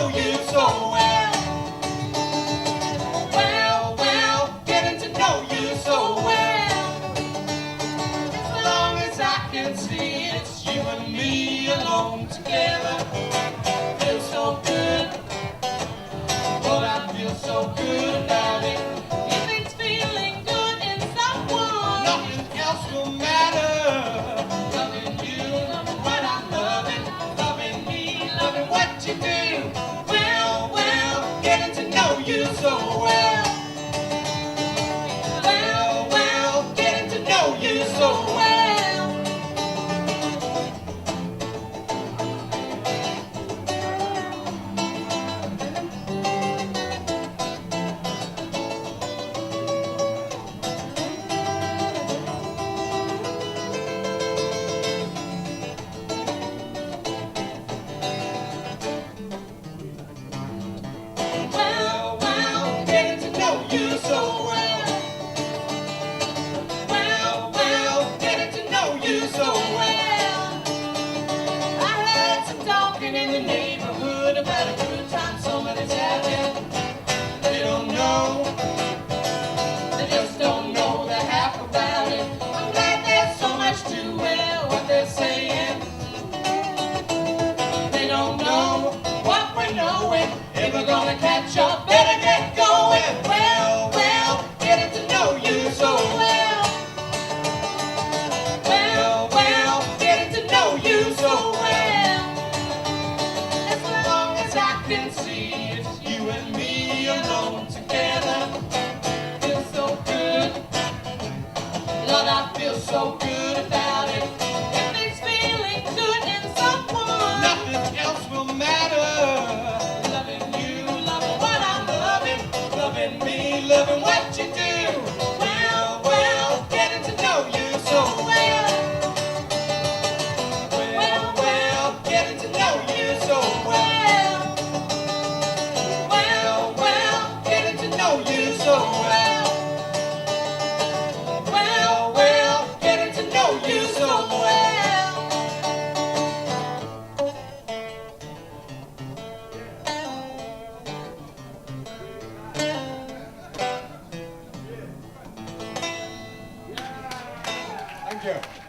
know you so well. Well, well, getting to know you so well. As long as I can see, it's you and me alone together. Feels so good. But I feel so good about it. If it's feeling good in someone, nothing else will matter. Loving you, loving what I'm loving, loving me, loving what you do. Well, well, getting to know you so well. Well, well, getting to know you so well. Well, well, getting to know you so well. Well, well, getting to know you so well. I heard some talking in the neighborhood about a good time somebody's having. They don't know, they just don't know the half about it. I'm glad there's so much to what they're saying. They don't know what we're knowing. If we're gonna catch up, better get going. Well, well, getting to know you so well. Well, well, getting to know you so well. As long as I can see, it's you and me alone together. Feels so good. Lord, I feel so good about it. If it's feeling good in someone, nothing else will matter. Loving you, loving what I'm loving, loving me, loving what you do. Well, well, getting to know you so well. Well, well, getting to know you so well. Well, well, getting to know you so well. Well, well, getting to know you so well. Thank you.